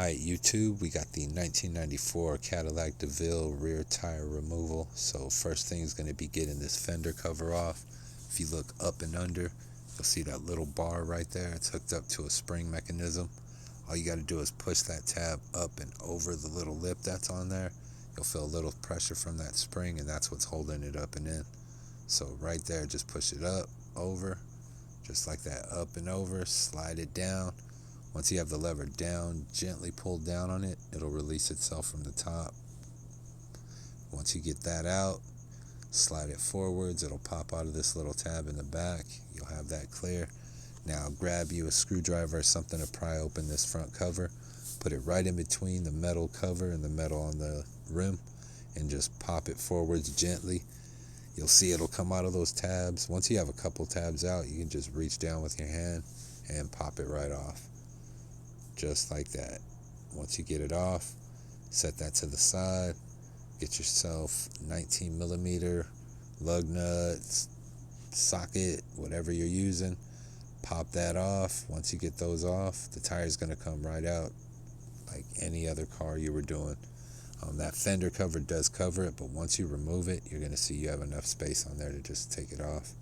Alright, YouTube, we got the 1994 Cadillac Deville rear tire removal. So first thing is going to be getting this fender cover off. If you look up and under, you'll see that little bar right there. It's hooked up to a spring mechanism. All you got to do is push that tab up and over the little lip that's on there. You'll feel a little pressure from that spring, and that's what's holding it up and in. So right there, just push it up, over, just like that, up and over, slide it down. Once you have the lever down, gently pull down on it, it'll release itself from the top. Once you get that out, slide it forwards, it'll pop out of this little tab in the back. You'll have that clear. Now grab you a screwdriver or something to pry open this front cover. Put it right in between the metal cover and the metal on the rim, and just pop it forwards gently. You'll see it'll come out of those tabs. Once you have a couple tabs out, you can just reach down with your hand and pop it right off. Just like that. Once you get it off, set that to the side. Get yourself 19 millimeter lug nuts, socket, whatever you're using. Pop that off. Once you get those off, the tire's going to come right out like any other car you were doing. That fender cover does cover it, but once you remove it, you're going to see you have enough space on there to just take it off.